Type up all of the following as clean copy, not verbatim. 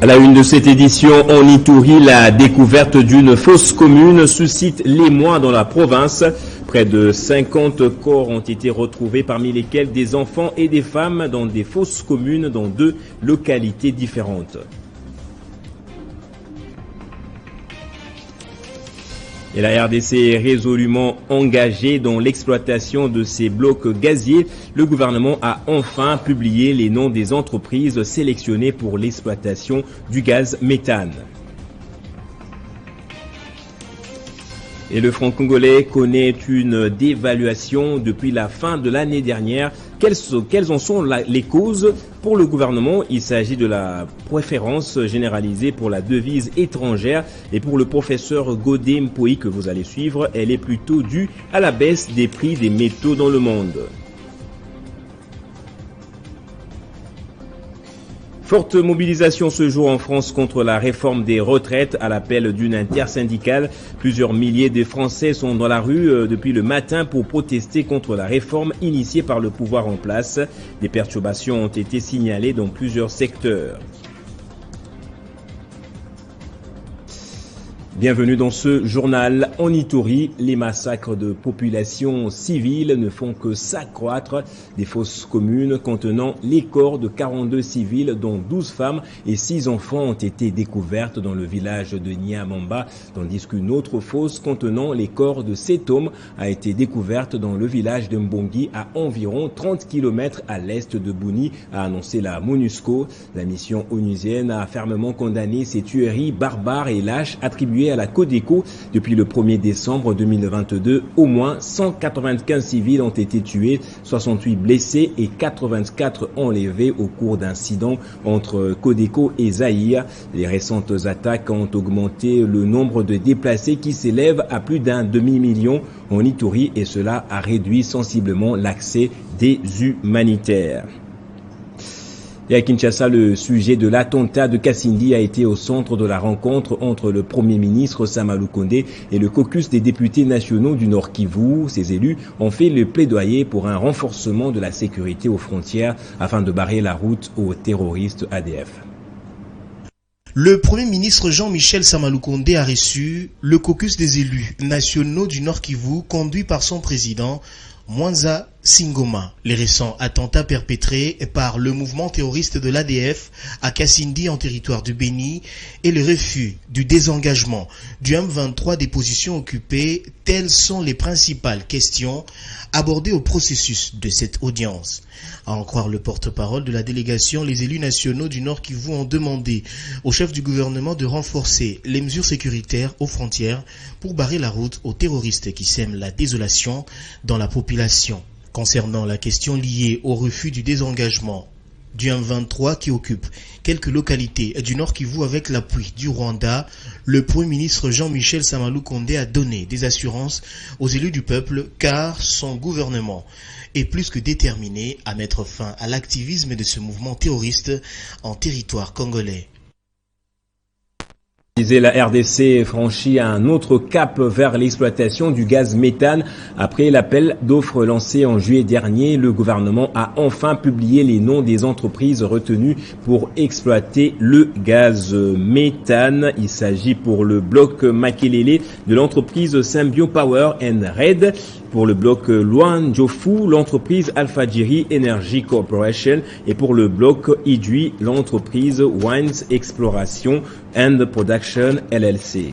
À la une de cette édition, en Ituri, la découverte d'une fosse commune suscite l'émoi dans la province. Près de 50 corps ont été retrouvés, parmi lesquels des enfants et des femmes dans des fosses communes dans 2 localités différentes. Et la RDC est résolument engagée dans l'exploitation de ces blocs gaziers. Le gouvernement a enfin publié les noms des entreprises sélectionnées pour l'exploitation du gaz méthane. Et le franc congolais connaît une dévaluation depuis la fin de l'année dernière. Quelles en sont les causes? Pour le gouvernement, il s'agit de la préférence généralisée pour la devise étrangère. Et pour le professeur Godé Mpoï que vous allez suivre, elle est plutôt due à la baisse des prix des métaux dans le monde. Forte mobilisation ce jour en France contre la réforme des retraites à l'appel d'une intersyndicale. Plusieurs milliers de Français sont dans la rue depuis le matin pour protester contre la réforme initiée par le pouvoir en place. Des perturbations ont été signalées dans plusieurs secteurs. Bienvenue dans ce journal. En Ituri, les massacres de populations civiles ne font que s'accroître. Des fosses communes contenant les corps de 42 civils, dont 12 femmes et 6 enfants, ont été découvertes dans le village de Niamamba, tandis qu'une autre fosse contenant les corps de 7 hommes a été découverte dans le village de Mbongi, à environ 30 km à l'est de Bouni, a annoncé la MONUSCO. La mission onusienne a fermement condamné ces tueries barbares et lâches attribuées à la Codeco. Depuis le 1er décembre 2022, au moins 195 civils ont été tués, 68 blessés et 84 enlevés au cours d'incidents entre Codeco et Zaïre. Les récentes attaques ont augmenté le nombre de déplacés qui s'élève à plus d'un demi-million en Ituri, et cela a réduit sensiblement l'accès des humanitaires. Et à Kinshasa, le sujet de l'attentat de Kasindi a été au centre de la rencontre entre le Premier ministre Sama Lukonde et le caucus des députés nationaux du Nord Kivu. Ces élus ont fait le plaidoyer pour un renforcement de la sécurité aux frontières afin de barrer la route aux terroristes ADF. Le Premier ministre Jean-Michel Sama Lukonde a reçu le caucus des élus nationaux du Nord Kivu conduit par son président Mwanza Singoma. Les récents attentats perpétrés par le mouvement terroriste de l'ADF à Kasindi en territoire du Béni et le refus du désengagement du M23 des positions occupées, telles sont les principales questions abordées au processus de cette audience. À en croire le porte-parole de la délégation, les élus nationaux du Nord Kivu ont demandé au chef du gouvernement de renforcer les mesures sécuritaires aux frontières pour barrer la route aux terroristes qui sèment la désolation dans la population. Concernant la question liée au refus du désengagement du M23 qui occupe quelques localités du Nord Kivu avec l'appui du Rwanda, le Premier ministre Jean-Michel Sama Lukonde a donné des assurances aux élus du peuple car son gouvernement est plus que déterminé à mettre fin à l'activisme de ce mouvement terroriste en territoire congolais. La RDC franchit un autre cap vers l'exploitation du gaz méthane. Après l'appel d'offres lancé en juillet dernier, le gouvernement a enfin publié les noms des entreprises retenues pour exploiter le gaz méthane. Il s'agit pour le bloc Makelele de l'entreprise Symbio Power and Red. Pour le bloc Luan Jofu, l'entreprise Alphagiri Energy Corporation, et pour le bloc Idui, l'entreprise Wines Exploration and Production LLC.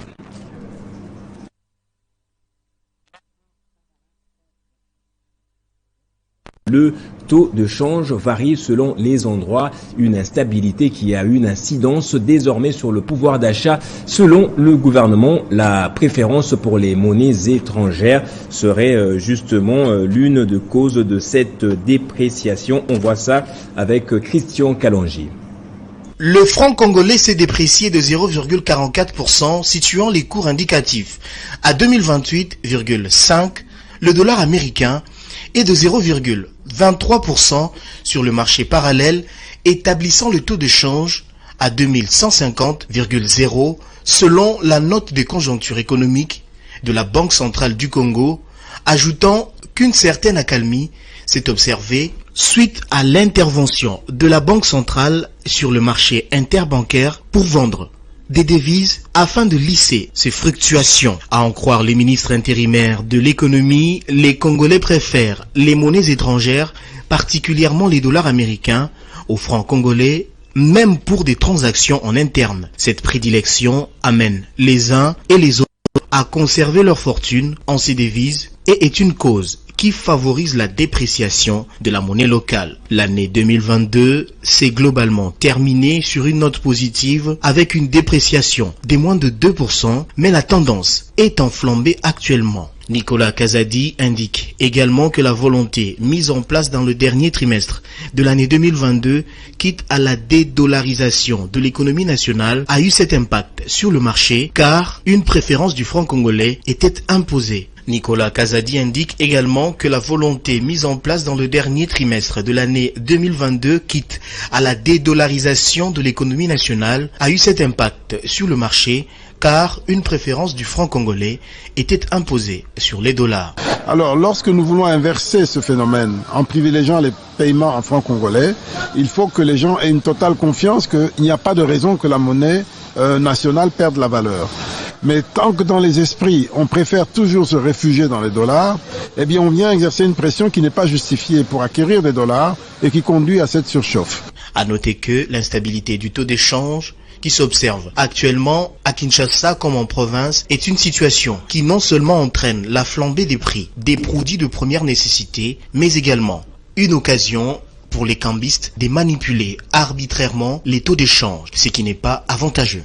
Le taux de change varie selon les endroits, une instabilité qui a une incidence désormais sur le pouvoir d'achat. Selon le gouvernement, la préférence pour les monnaies étrangères serait justement l'une des causes de cette dépréciation. On voit ça avec Christian Kalonji. Le franc congolais s'est déprécié de 0,44%, situant les cours indicatifs à 2028,5. Le dollar américain est de 0,23% sur le marché parallèle, établissant le taux de change à 2150,0 selon la note de conjoncture économique de la Banque centrale du Congo, ajoutant qu'une certaine accalmie s'est observée suite à l'intervention de la Banque centrale sur le marché interbancaire pour vendre des devises afin de lisser ces fluctuations. À en croire les ministres intérimaires de l'économie, les Congolais préfèrent les monnaies étrangères, particulièrement les dollars américains, aux francs congolais, même pour des transactions en interne. Cette prédilection amène les uns et les autres à conserver leur fortune en ces devises et est une cause qui favorise la dépréciation de la monnaie locale. L'année 2022 s'est globalement terminée sur une note positive avec une dépréciation de moins de 2%, mais la tendance est enflammée actuellement. Nicolas Kazadi indique également que la volonté mise en place dans le dernier trimestre de l'année 2022, quitte à la dédollarisation de l'économie nationale, a eu cet impact sur le marché car une préférence du franc congolais était imposée. Nicolas Kazadi indique également que la volonté mise en place dans le dernier trimestre de l'année 2022, quitte à la dédollarisation de l'économie nationale, a eu cet impact sur le marché car une préférence du franc congolais était imposée sur les dollars. Alors, lorsque nous voulons inverser ce phénomène en privilégiant les paiements en francs congolais, il faut que les gens aient une totale confiance qu'il n'y a pas de raison que la monnaie nationale perde la valeur. Mais tant que dans les esprits, on préfère toujours se réfugier dans les dollars, eh bien on vient exercer une pression qui n'est pas justifiée pour acquérir des dollars et qui conduit à cette surchauffe. À noter que l'instabilité du taux d'échange qui s'observe actuellement à Kinshasa comme en province est une situation qui non seulement entraîne la flambée des prix des produits de première nécessité, mais également une occasion pour les cambistes de manipuler arbitrairement les taux d'échange, ce qui n'est pas avantageux.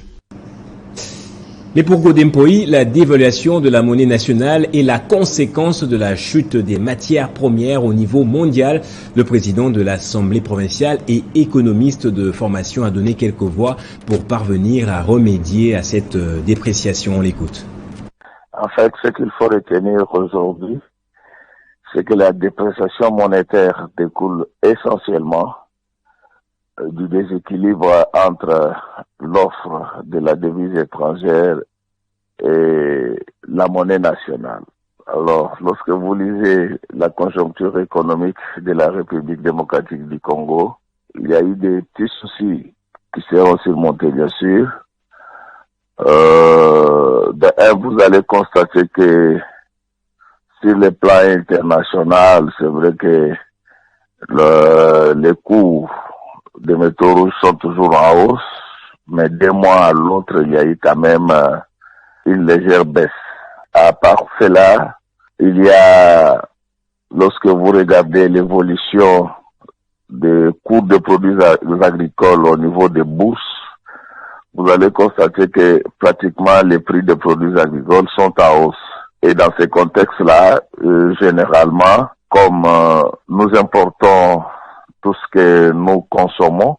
Mais pour Godempoï, la dévaluation de la monnaie nationale est la conséquence de la chute des matières premières au niveau mondial. Le président de l'Assemblée provinciale et économiste de formation a donné quelques voix pour parvenir à remédier à cette dépréciation. On l'écoute. En fait, ce qu'il faut retenir aujourd'hui, c'est que la dépréciation monétaire découle essentiellement du déséquilibre entre l'offre de la devise étrangère et la monnaie nationale. Alors, lorsque vous lisez la conjoncture économique de la République démocratique du Congo, il y a eu des petits soucis qui seront surmontés, bien sûr. Vous allez constater que sur le plan international, c'est vrai que les coûts des métaux rouges sont toujours en hausse, mais d'un mois à l'autre, il y a eu quand même une légère baisse. À part cela, il y a, lorsque vous regardez l'évolution des coûts de produits agricoles au niveau des bourses, vous allez constater que pratiquement les prix des produits agricoles sont en hausse. Et dans ces contextes-là, généralement, comme nous importons tout ce que nous consommons,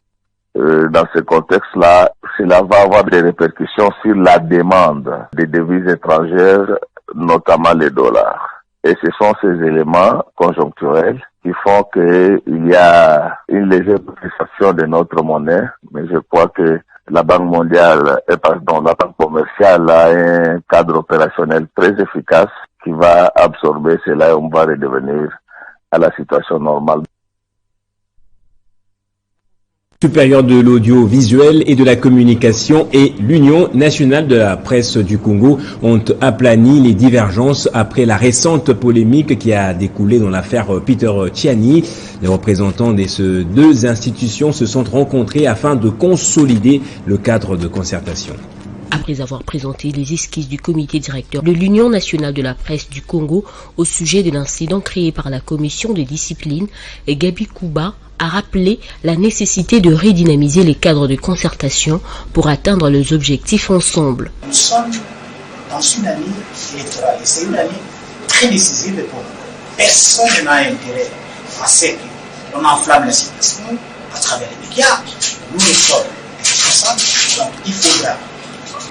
dans ce contexte-là, cela va avoir des répercussions sur la demande des devises étrangères, notamment les dollars. Et ce sont ces éléments conjoncturels qui font qu'il y a une légère dépréciation de notre monnaie, mais je crois que la Banque mondiale, la Banque commerciale a un cadre opérationnel très efficace qui va absorber cela et on va redevenir à la situation normale. Supérieur de l'audiovisuel et de la communication et l'Union nationale de la presse du Congo ont aplani les divergences après la récente polémique qui a découlé dans l'affaire Peter Tchiani. Les représentants de ces deux institutions se sont rencontrés afin de consolider le cadre de concertation. Après avoir présenté les esquisses du comité directeur de l'Union nationale de la presse du Congo au sujet de l'incident créé par la commission de discipline, Gabi Kouba a rappelé la nécessité de redynamiser les cadres de concertation pour atteindre les objectifs ensemble. Nous sommes dans une année électorale et c'est une année très décisive pour nous. Personne n'a intérêt à ce qu'on enflamme la situation à travers les médias. Nous sommes responsables, donc il faudra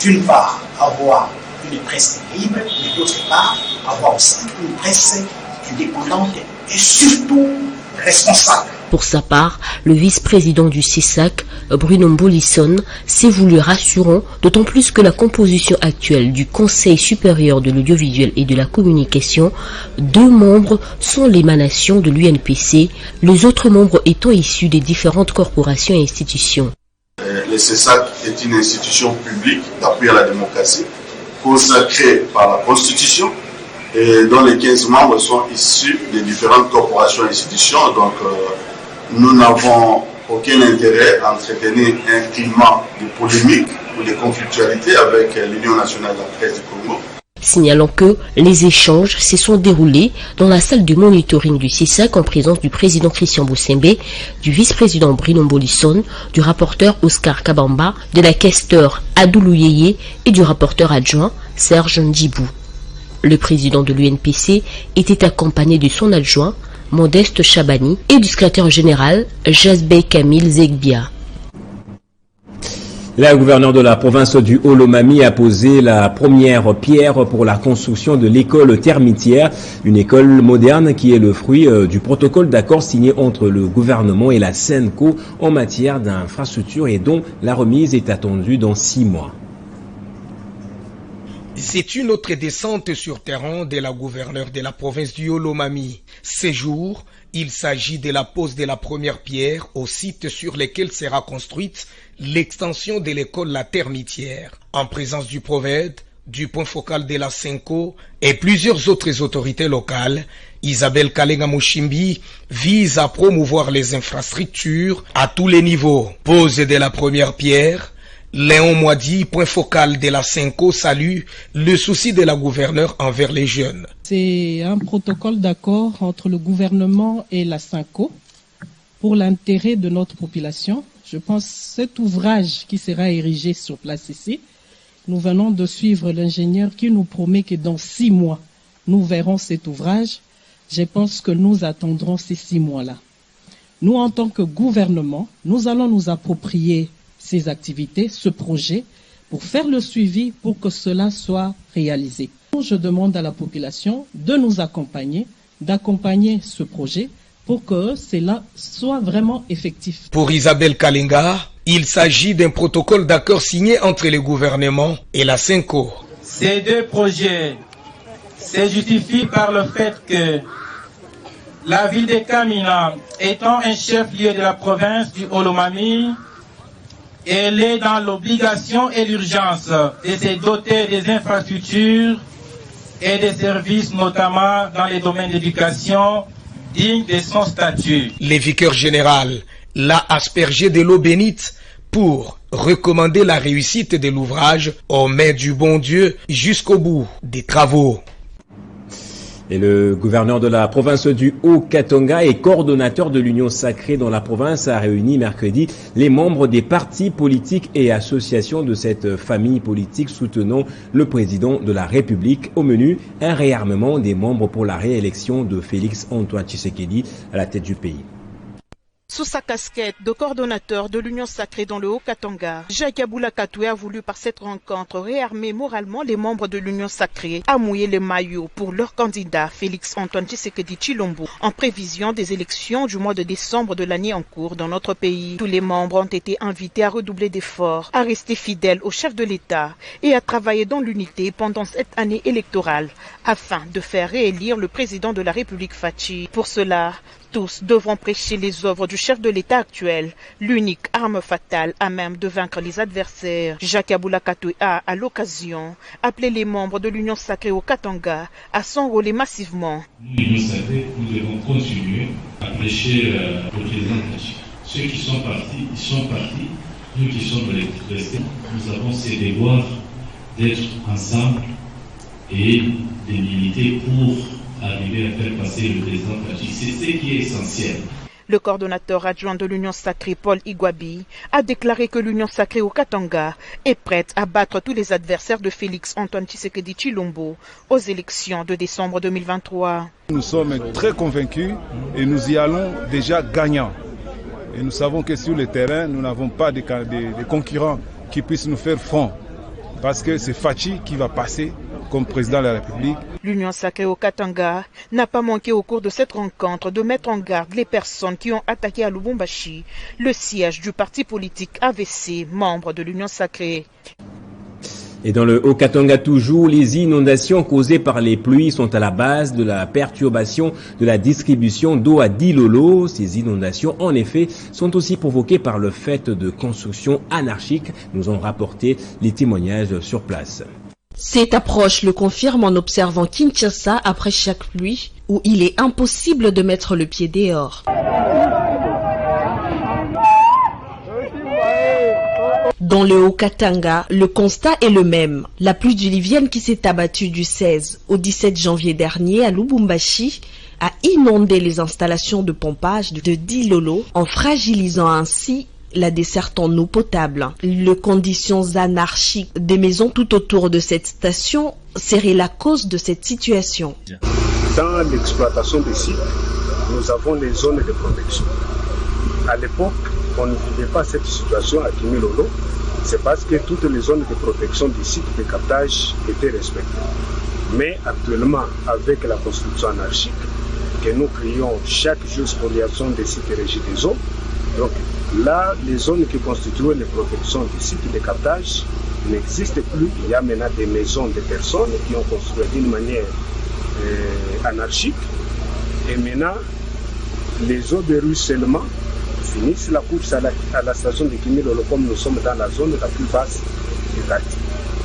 d'une part avoir une presse libre, mais d'autre part avoir aussi une presse indépendante et surtout responsable. Pour sa part, le vice-président du CESAC, Bruno Mbolisson, s'est voulu rassurant, d'autant plus que la composition actuelle du Conseil supérieur de l'audiovisuel et de la communication, 2 membres sont l'émanation de l'UNPC, les autres membres étant issus des différentes corporations et institutions. Le CESAC est une institution publique d'appui à la démocratie, consacrée par la Constitution, et dont les 15 membres sont issus des différentes corporations et institutions. Donc, nous n'avons aucun intérêt à entretenir un climat de polémique ou de conflictualité avec l'Union nationale de la presse du Congo. Signalant que les échanges se sont déroulés dans la salle de monitoring du CESAC en présence du président Christian Boussembe, du vice-président Bruno Mbolisson, du rapporteur Oscar Kabamba, de la questeur Adoulou Yeye et du rapporteur adjoint Serge Ndjibou. Le président de l'UNPC était accompagné de son adjoint Modeste Chabani et du secrétaire général Jasbeh Kamil Zegbia. La gouverneure de la province du Haut-Lomami a posé la première pierre pour la construction de l'école termitière, une école moderne qui est le fruit du protocole d'accord signé entre le gouvernement et la SENCO en matière d'infrastructure et dont la remise est attendue dans 6 mois. C'est une autre descente sur terrain de la gouverneure de la province du Haut-Lomami. Ces jours, il s'agit de la pose de la première pierre au site sur lequel sera construite l'extension de l'école La Termitière, en présence du prophète, du point focal de la SENCO et plusieurs autres autorités locales. Isabelle Kalenga Mushimbi vise à promouvoir les infrastructures à tous les niveaux. Pose de la première pierre, Léon Moidi, point focal de la SENCO, salue le souci de la gouverneure envers les jeunes. C'est un protocole d'accord entre le gouvernement et la SENCO pour l'intérêt de notre population. Je pense que cet ouvrage qui sera érigé sur place ici, nous venons de suivre l'ingénieur qui nous promet que dans 6 mois, nous verrons cet ouvrage. Je pense que nous attendrons ces 6 mois-là. Nous, en tant que gouvernement, nous allons nous approprier ces activités, ce projet, pour faire le suivi, pour que cela soit réalisé. Je demande à la population de nous accompagner, d'accompagner ce projet pour que cela soit vraiment effectif. Pour Isabelle Kalenga, il s'agit d'un protocole d'accord signé entre le gouvernement et la SENCO. Ces 2 projets se justifient par le fait que la ville de Kamina, étant un chef-lieu de la province du Haut-Lomami, elle est dans l'obligation et l'urgence de se doter des infrastructures et des services, notamment dans les domaines d'éducation, dignes de son statut. Le vicaire général l'a aspergé de l'eau bénite pour recommander la réussite de l'ouvrage aux mains du bon Dieu jusqu'au bout des travaux. Et le gouverneur de la province du Haut-Katanga et coordonnateur de l'Union sacrée dans la province a réuni mercredi les membres des partis politiques et associations de cette famille politique soutenant le président de la République. Au menu, un réarmement des membres pour la réélection de Félix Antoine Tshisekedi à la tête du pays. Sous sa casquette de coordonnateur de l'Union sacrée dans le Haut-Katanga, Jacques Aboulakatoué a voulu par cette rencontre réarmer moralement les membres de l'Union sacrée à mouiller les maillots pour leur candidat Félix Antoine Tshisekedi Tshilombo en prévision des élections du mois de décembre de l'année en cours dans notre pays. Tous les membres ont été invités à redoubler d'efforts, à rester fidèles au chef de l'État et à travailler dans l'unité pendant cette année électorale afin de faire réélire le président de la République Fachi. Pour cela, tous devront prêcher les œuvres du chef de l'État actuel, l'unique arme fatale à même de vaincre les adversaires. Jacques Aboulakatoué a, à l'occasion, appelé les membres de l'Union sacrée au Katanga à s'enrôler massivement. Nous, l'Union sacrée, nous devons continuer à prêcher le président Fachi. Ceux qui sont partis, ils sont partis. Nous qui sommes restés, nous avons ces devoirs d'être ensemble et de militer pour arriver à faire passer le président Fachi. C'est ce qui est essentiel. Le coordonnateur adjoint de l'Union sacrée, Paul Igwabi, a déclaré que l'Union sacrée au Katanga est prête à battre tous les adversaires de Félix Antoine Tshisekedi Tshilombo aux élections de décembre 2023. Nous sommes très convaincus et nous y allons déjà gagnants. Et nous savons que sur le terrain, nous n'avons pas de concurrents qui puissent nous faire front. Parce que c'est Fachi qui va passer comme président de la République. L'Union sacrée au Katanga n'a pas manqué au cours de cette rencontre de mettre en garde les personnes qui ont attaqué à Lubumbashi le siège du parti politique AVC, membre de l'Union sacrée. Et dans le Haut-Katanga toujours, les inondations causées par les pluies sont à la base de la perturbation de la distribution d'eau à Dilolo. Ces inondations, en effet, sont aussi provoquées par le fait de construction anarchique, nous ont rapporté les témoignages sur place. Cette approche le confirme en observant Kinshasa après chaque pluie, où il est impossible de mettre le pied dehors. Dans le Haut-Katanga, le constat est le même. La pluie diluvienne qui s'est abattue du 16 au 17 janvier dernier à Lubumbashi a inondé les installations de pompage de Dilolo en fragilisant ainsi la desserte en eau potable. Les conditions anarchiques des maisons tout autour de cette station seraient la cause de cette situation. Dans l'exploitation des sites, nous avons les zones de protection. À l'époque, on ne vivait pas cette situation à Kimilolo. C'est parce que toutes les zones de protection du site de captage étaient respectées. Mais actuellement, avec la construction anarchique que nous créons chaque jour spoliation des sites régis des eaux, donc là, les zones qui constituaient les protections du site de captage n'existent plus. Il y a maintenant des maisons de personnes qui ont construit d'une manière anarchique. Et maintenant, les eaux de ruissellement finissent la course à la station de Kimilolo, comme nous sommes dans la zone la plus basse du quartier.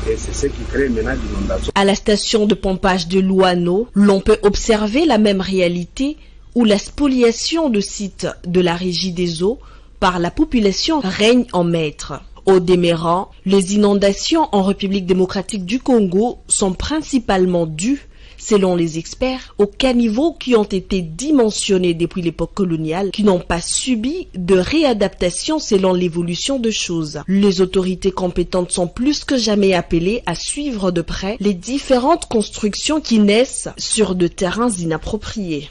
Et c'est ce qui crée maintenant l'inondation. À la station de pompage de Luano, l'on peut observer la même réalité où la spoliation de sites de la régie des eaux par la population règne en maître. Au demeurant, les inondations en République démocratique du Congo sont principalement dues, selon les experts, aux caniveaux qui ont été dimensionnés depuis l'époque coloniale, qui n'ont pas subi de réadaptation selon l'évolution de choses. Les autorités compétentes sont plus que jamais appelées à suivre de près les différentes constructions qui naissent sur de terrains inappropriés.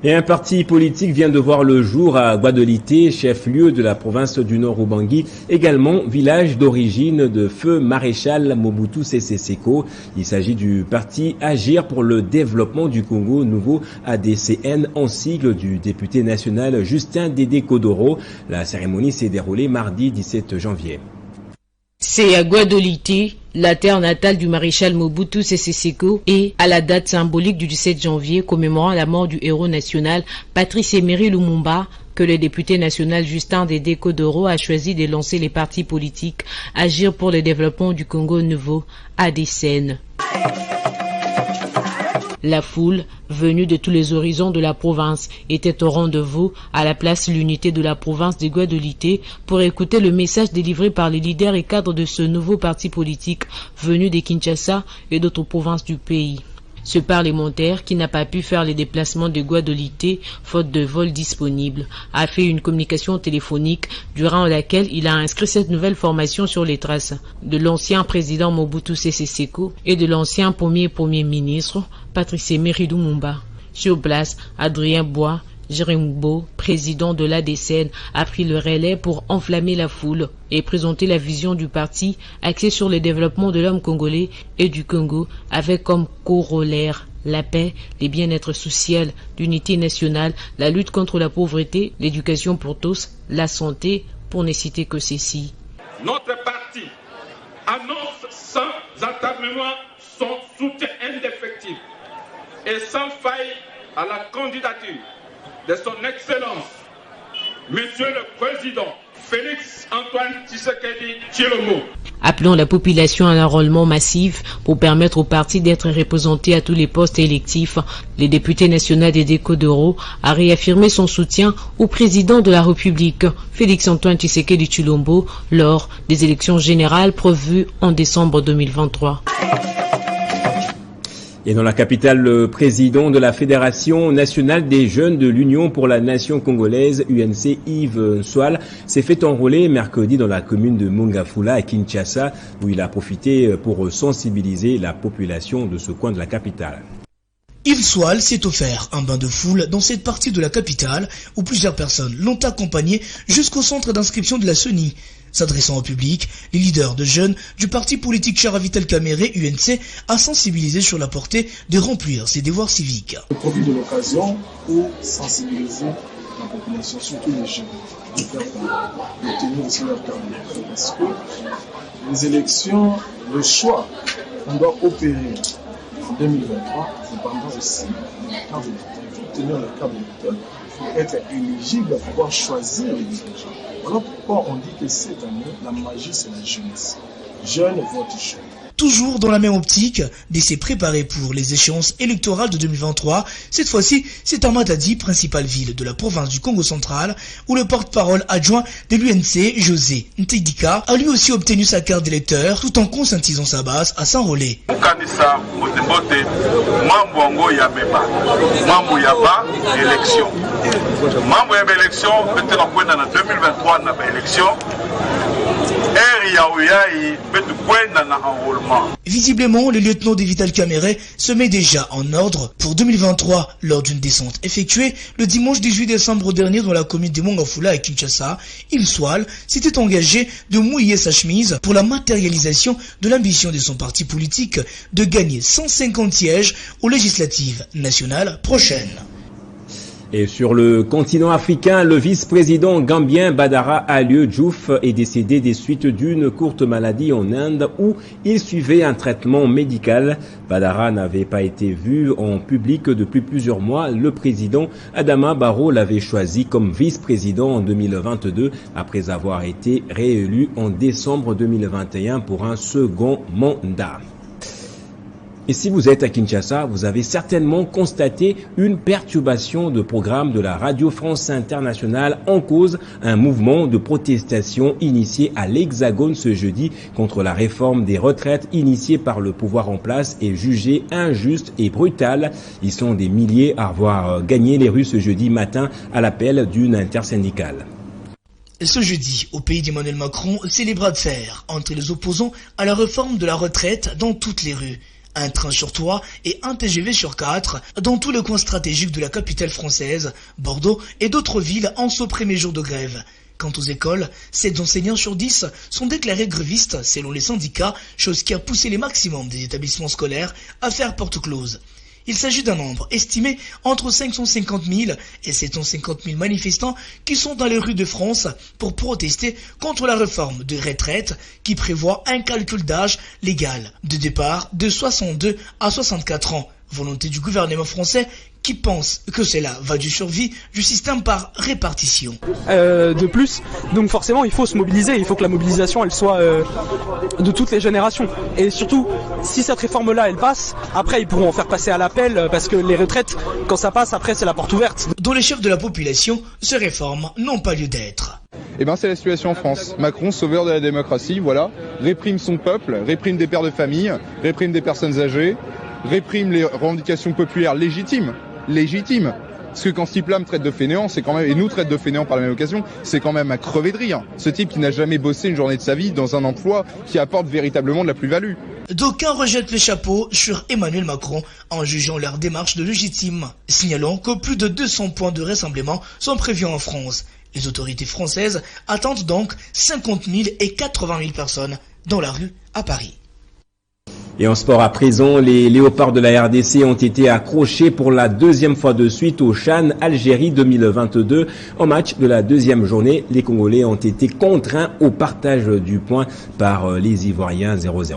Et un parti politique vient de voir le jour à Guadolité, chef-lieu de la province du Nord Ubangui, également village d'origine de feu maréchal Mobutu Sese Seko. Il s'agit du parti Agir pour le développement du Congo nouveau ADCN en sigle du député national Justin Dédé Kodoro. La cérémonie s'est déroulée mardi 17 janvier. C'est à Guadolité, la terre natale du maréchal Mobutu Sese Seko, et à la date symbolique du 17 janvier commémorant la mort du héros national Patrice Emery Lumumba, que le député national Justin Dédé Kodoro a choisi de lancer les partis politiques Agir pour le développement du Congo nouveau, ADCN. La foule, venue de tous les horizons de la province, était au rendez-vous à la place l'unité de la province de Guadolité pour écouter le message délivré par les leaders et cadres de ce nouveau parti politique venu de Kinshasa et d'autres provinces du pays. Ce parlementaire, qui n'a pas pu faire les déplacements de Guadolité, faute de vol disponible, a fait une communication téléphonique durant laquelle il a inscrit cette nouvelle formation sur les traces de l'ancien président Mobutu Sese Seko et de l'ancien premier ministre Patrice Emery Lumumba. Sur place, Adrien Bois, Jérémbo, président de l'ADCN, a pris le relais pour enflammer la foule et présenter la vision du parti axée sur le développement de l'homme congolais et du Congo avec comme corollaire la paix, les bien-être social, l'unité nationale, la lutte contre la pauvreté, l'éducation pour tous, la santé, pour ne citer que ceci. Notre parti annonce sans attardement son soutien indéfectible et sans faille à la candidature de son Excellence, Monsieur le Président Félix Antoine Tshisekedi Tshilombo. Appelons la population à un enrôlement massif pour permettre au parti d'être représenté à tous les postes électifs. Le député national Dédé Kodoro a réaffirmé son soutien au président de la République, Félix Antoine Tshisekedi Tshilombo, lors des élections générales prévues en décembre 2023. Et dans la capitale, le président de la Fédération nationale des jeunes de l'Union pour la nation congolaise, UNC, Yves Nsoual, s'est fait enrôler mercredi dans la commune de Mongafula à Kinshasa, où il a profité pour sensibiliser la population de ce coin de la capitale. Yves Nsoual s'est offert un bain de foule dans cette partie de la capitale où plusieurs personnes l'ont accompagné jusqu'au centre d'inscription de la CENI. S'adressant au public, les leaders de jeunes du parti politique Chara Vital Kamere UNC a sensibilisé sur la portée de remplir ses devoirs civiques. Je profite de l'occasion pour sensibiliser la population, surtout les jeunes, de tenir aussi leur carnet. Parce que les élections, le choix qu'on doit opérer en 2023, dépendant aussi du cadre de l'État. Il faut tenir le cadre de l'État, il faut être éligible à pouvoir choisir les dirigeants. Voilà pourquoi on dit que cette année, la magie, c'est la jeunesse. Jeune, vote jeune. Toujours dans la même optique, d'essayer préparé pour les échéances électorales de 2023, cette fois-ci, c'est à Matadi, principale ville de la province du Congo central, où le porte-parole adjoint de l'UNC, José Ntegika, a lui aussi obtenu sa carte d'électeur, tout en conscientisant sa base à s'enrôler. Visiblement, le lieutenant de Vital Kamere se met déjà en ordre pour 2023 lors d'une descente effectuée le dimanche 18 décembre dernier dans la commune de Mongafula à Kinshasa. Il s'était engagé de mouiller sa chemise pour la matérialisation de l'ambition de son parti politique de gagner 150 sièges aux législatives nationales prochaines. Et sur le continent africain, le vice-président gambien Badara Alieu Diouf est décédé des suites d'une courte maladie en Inde où il suivait un traitement médical. Badara n'avait pas été vu en public depuis plusieurs mois. Le président Adama Barrow l'avait choisi comme vice-président en 2022 après avoir été réélu en décembre 2021 pour un second mandat. Et si vous êtes à Kinshasa, vous avez certainement constaté une perturbation de programme de la Radio France Internationale en cause un mouvement de protestation initié à l'Hexagone ce jeudi contre la réforme des retraites initiée par le pouvoir en place et jugée injuste et brutale. Ils sont des milliers à avoir gagné les rues ce jeudi matin à l'appel d'une intersyndicale. Ce jeudi, au pays d'Emmanuel Macron, c'est les bras de fer entre les opposants à la réforme de la retraite dans toutes les rues. Un train sur 3 et un TGV sur 4 dans tous les coins stratégiques de la capitale française, Bordeaux et d'autres villes en ce premier jour de grève. Quant aux écoles, 7 enseignants sur 10 sont déclarés grévistes selon les syndicats, chose qui a poussé les maximums des établissements scolaires à faire porte close. Il s'agit d'un nombre estimé entre 550 000 et 750 000 manifestants qui sont dans les rues de France pour protester contre la réforme de retraite qui prévoit un calcul d'âge légal de départ de 62 à 64 ans. Volonté du gouvernement français qui pense que cela va du survie du système par répartition. De plus, donc forcément il faut se mobiliser, il faut que la mobilisation elle soit de toutes les générations. Et surtout, si cette réforme-là elle passe, après ils pourront en faire passer à l'appel parce que les retraites, quand ça passe, après c'est la porte ouverte. Dans les chefs de la population, ces réformes n'ont pas lieu d'être. Eh ben c'est la situation en France. Macron, sauveur de la démocratie, voilà, réprime son peuple, réprime des pères de famille, réprime des personnes âgées, réprime les revendications populaires légitimes. Parce que quand ce type-là me traite de fainéant, c'est quand même, et nous traite de fainéant par la même occasion, c'est quand même à crever de rire. Ce type qui n'a jamais bossé une journée de sa vie dans un emploi qui apporte véritablement de la plus-value. D'aucuns rejettent le chapeau sur Emmanuel Macron en jugeant leur démarche de légitime, signalant que plus de 200 points de rassemblement sont prévus en France. Les autorités françaises attendent donc 50 000 et 80 000 personnes dans la rue à Paris. Et en sport à présent, les léopards de la RDC ont été accrochés pour la deuxième fois de suite au CHAN Algérie 2022. En match de la deuxième journée, les Congolais ont été contraints au partage du point par les Ivoiriens 0-0.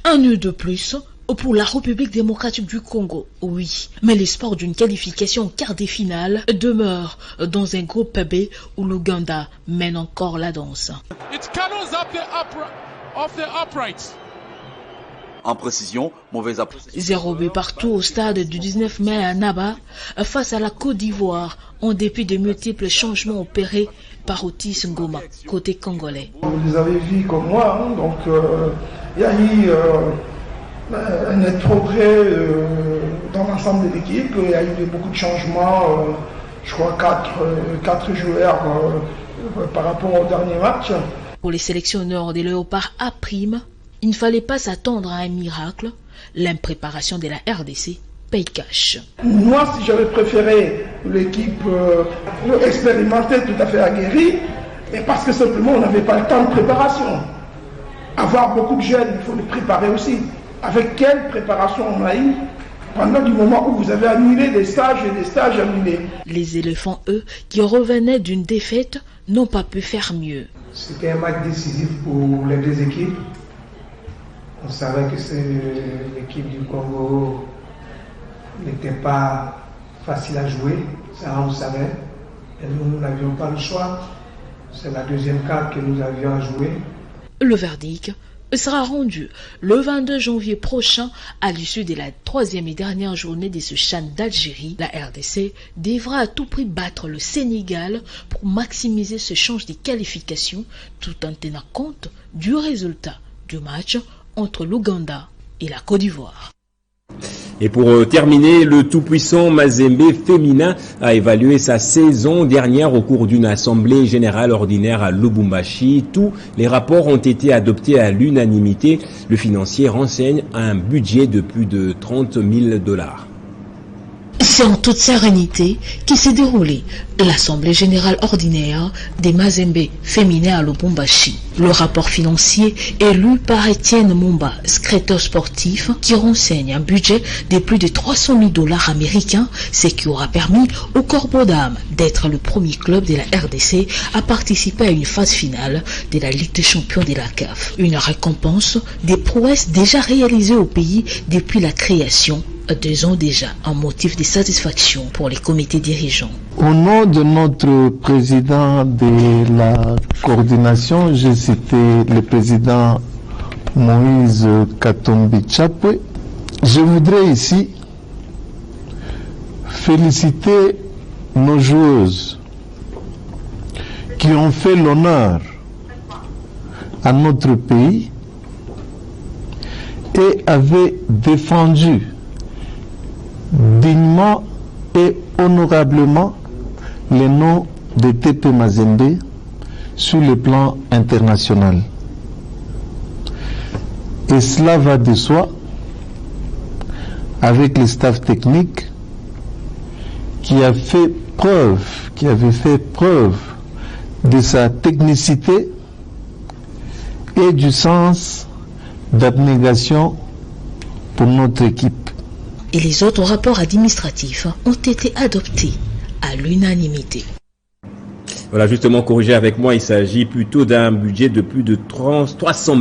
Un nœud de plus pour la République démocratique du Congo, oui. Mais l'espoir d'une qualification en quart des finales demeure dans un groupe B où l'Ouganda mène encore la danse. En précision, mauvaise approche. 0 but partout au stade du 19 mai à Naba face à la Côte d'Ivoire en dépit des multiples changements opérés par Otis Ngoma, côté congolais. Vous les avez vus comme moi, hein, donc il y a eu un net progrès dans l'ensemble de l'équipe. Il y a eu beaucoup de changements, je crois 4 joueurs par rapport au dernier match. Pour les sélectionneurs des Léopards A', il ne fallait pas s'attendre à un miracle. L'impréparation de la RDC paye cash. Moi, si j'avais préféré l'équipe expérimentée, tout à fait aguerrie, et parce que simplement on n'avait pas le temps de préparation. Avoir beaucoup de jeunes, il faut les préparer aussi. Avec quelle préparation on a eu pendant du moment où vous avez annulé des stages et des stages annulés? Les éléphants, eux, qui revenaient d'une défaite, n'ont pas pu faire mieux. C'était un match décisif pour les deux équipes. On savait que l'équipe du Congo n'était pas facile à jouer, ça on savait. Et nous n'avions pas le choix. C'est la deuxième carte que nous avions à jouer. Le verdict sera rendu le 22 janvier prochain à l'issue de la troisième et dernière journée de ce CHAN d'Algérie. La RDC devra à tout prix battre le Sénégal pour maximiser ce change de qualification tout en tenant compte du résultat du match entre l'Ouganda et la Côte d'Ivoire. Et pour terminer, le tout-puissant Mazembe féminin a évalué sa saison dernière au cours d'une assemblée générale ordinaire à Lubumbashi. Tous les rapports ont été adoptés à l'unanimité. Le financier renseigne un budget de plus de 30 000 $. C'est en toute sérénité qui s'est déroulée l'Assemblée générale ordinaire des Mazembe féminins à Lubumbashi. Le rapport financier est lu par Étienne Mumba, secrétaire sportif, qui renseigne un budget de plus de 300 000 $ américains, ce qui aura permis au Corbeau d'Âme d'être le premier club de la RDC à participer à une phase finale de la Ligue des champions de la CAF. Une récompense des prouesses déjà réalisées au pays depuis la création 2 ans déjà, un motif de satisfaction pour les comités dirigeants. Au nom de notre président de la coordination, j'ai cité le président Moïse Katumbi Chapwe. Je voudrais ici féliciter nos joueuses qui ont fait l'honneur à notre pays et avaient défendu dignement et honorablement les noms de TP Mazembe sur le plan international. Et cela va de soi avec le staff technique qui avait fait preuve de sa technicité et du sens d'abnégation pour notre équipe. Et les autres rapports administratifs ont été adoptés à l'unanimité. Voilà, justement, corrigé avec moi, il s'agit plutôt d'un budget de plus de 300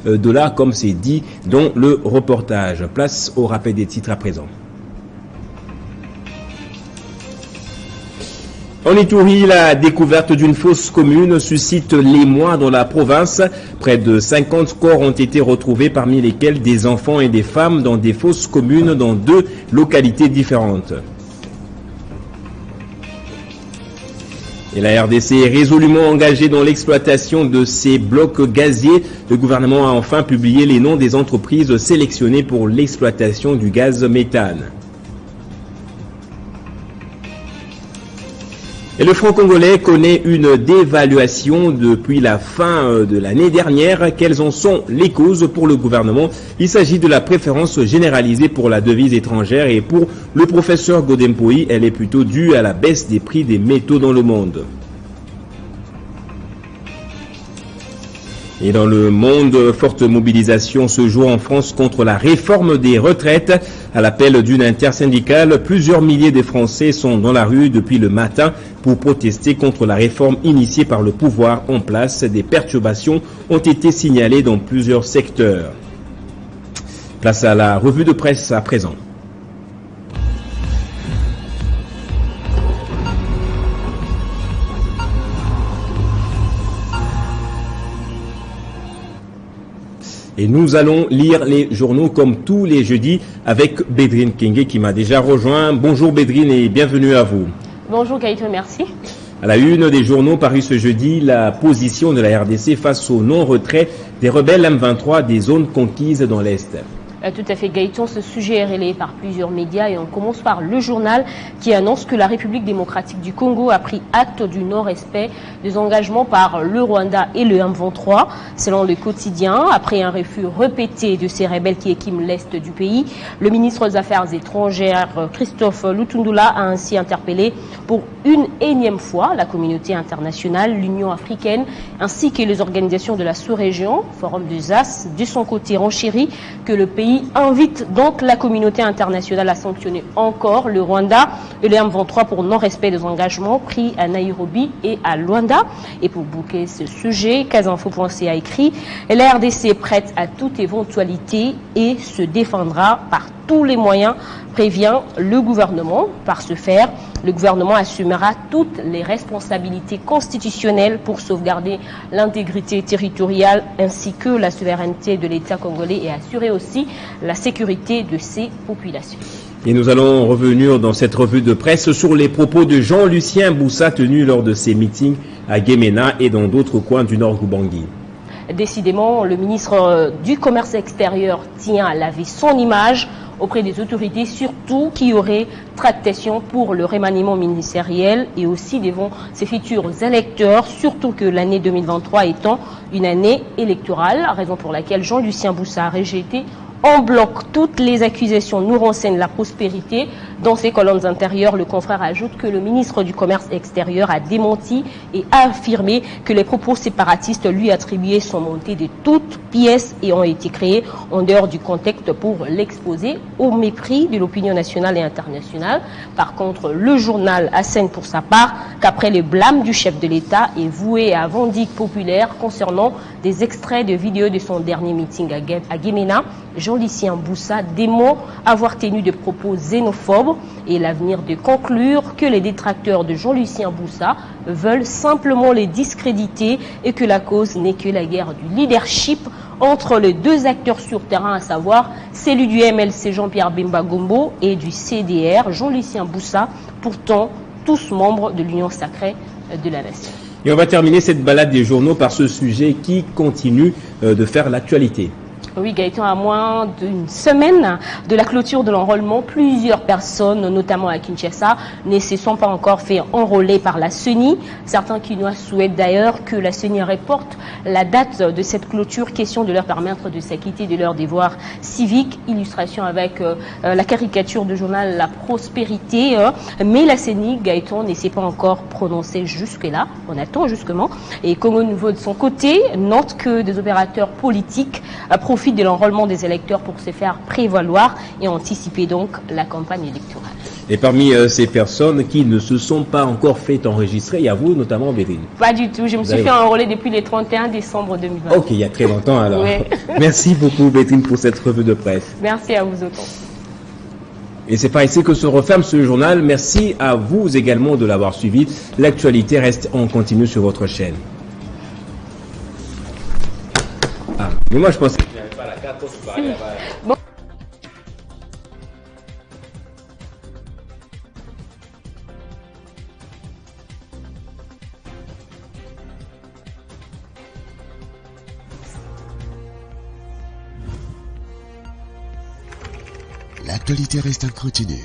000 $, comme c'est dit dans le reportage. Place au rappel des titres à présent. En Ituri, la découverte d'une fosse commune suscite l'émoi dans la province. Près de 50 corps ont été retrouvés, parmi lesquels des enfants et des femmes dans des fosses communes dans 2 localités différentes. Et la RDC est résolument engagée dans l'exploitation de ces blocs gaziers. Le gouvernement a enfin publié les noms des entreprises sélectionnées pour l'exploitation du gaz méthane. Et le franc congolais connaît une dévaluation depuis la fin de l'année dernière. Quelles en sont les causes pour le gouvernement? Il s'agit de la préférence généralisée pour la devise étrangère et pour le professeur Godempoï, elle est plutôt due à la baisse des prix des métaux dans le monde. Et dans le monde, forte mobilisation ce jour en France contre la réforme des retraites. À l'appel d'une intersyndicale, plusieurs milliers de Français sont dans la rue depuis le matin pour protester contre la réforme initiée par le pouvoir en place. Des perturbations ont été signalées dans plusieurs secteurs. Place à la revue de presse à présent. Et nous allons lire les journaux comme tous les jeudis avec Bédrine Kenge qui m'a déjà rejoint. Bonjour Bédrine et bienvenue à vous. Bonjour Gaëtan, merci. À la une des journaux parus ce jeudi, la position de la RDC face au non-retrait des rebelles M23 des zones conquises dans l'Est. Tout à fait, Gaëtan. Ce sujet est relayé par plusieurs médias et on commence par le journal qui annonce que la République démocratique du Congo a pris acte du non-respect des engagements par le Rwanda et le M23. Selon le quotidien, après un refus répété de ces rebelles qui équiment l'est du pays, le ministre des Affaires étrangères Christophe Lutundula a ainsi interpellé pour une énième fois la communauté internationale, l'Union africaine ainsi que les organisations de la sous-région. Forum des As, de son côté, renchérit que le pays invite donc la communauté internationale à sanctionner encore le Rwanda et le M23 pour non-respect des engagements pris à Nairobi et à Luanda. Et pour boucler ce sujet, Casinfo.ca a écrit « La RDC est prête à toute éventualité et se défendra par tous les moyens », prévient le gouvernement. Par ce faire, le gouvernement assumera toutes les responsabilités constitutionnelles pour sauvegarder l'intégrité territoriale ainsi que la souveraineté de l'État congolais et assurer aussi la sécurité de ses populations. Et nous allons revenir dans cette revue de presse sur les propos de Jean-Lucien Boussa tenus lors de ses meetings à Guémena et dans d'autres coins du Nord Ubangui. Décidément, le ministre du Commerce extérieur tient à laver son image auprès des autorités, surtout qui auraient tractation pour le remaniement ministériel et aussi devant ses futurs électeurs, surtout que l'année 2023 étant une année électorale, raison pour laquelle Jean-Lucien Boussa a rejeté en bloc toutes les accusations nous renseignent la prospérité. Dans ses colonnes intérieures, le confrère ajoute que le ministre du Commerce extérieur a démenti et a affirmé que les propos séparatistes lui attribués sont montés de toutes pièces et ont été créés en dehors du contexte pour l'exposer au mépris de l'opinion nationale et internationale. Par contre, le journal assène pour sa part qu'après le blâme du chef de l'État est voué à vendique populaire concernant des extraits de vidéos de son dernier meeting à Guémena, Jean-Lucien Boussa dément avoir tenu des propos xénophobes et l'avenir de conclure que les détracteurs de Jean-Lucien Boussa veulent simplement les discréditer et que la cause n'est que la guerre du leadership entre les deux acteurs sur terrain, à savoir celui du MLC Jean-Pierre Bemba Gombo et du CDR Jean-Lucien Boussa, pourtant tous membres de l'Union sacrée de la nation. Et on va terminer cette balade des journaux par ce sujet qui continue de faire l'actualité. Oui, Gaëtan, à moins d'une semaine de la clôture de l'enrôlement, plusieurs personnes, notamment à Kinshasa, ne se sont pas encore fait enrôler par la CENI. Certains Kinois souhaitent d'ailleurs que la CENI reporte la date de cette clôture, question de leur permettre de s'acquitter de leurs devoirs civiques. Illustration avec la caricature du journal La Prospérité. Mais la CENI, Gaëtan, ne s'est pas encore prononcée jusque-là. On attend justement. Et Congo Nouveau, de son côté, note que des opérateurs politiques profitent de l'enrôlement des électeurs pour se faire prévaloir et anticiper donc la campagne électorale. Et parmi ces personnes qui ne se sont pas encore fait enregistrer, il y a vous notamment, Bétrine? Pas du tout, je me suis fait enrôler depuis le 31 décembre 2020. Ok, il y a très longtemps alors. Ouais. Merci beaucoup, Bétrine, pour cette revue de presse. Merci à vous autant. Et c'est par ici que se referme ce journal. Merci à vous également de l'avoir suivi. L'actualité reste en continu sur votre chaîne. Ah, mais moi je pensais que je n'avais pas la carte pour se parler là-bas. Bon. L'actualité reste en continu.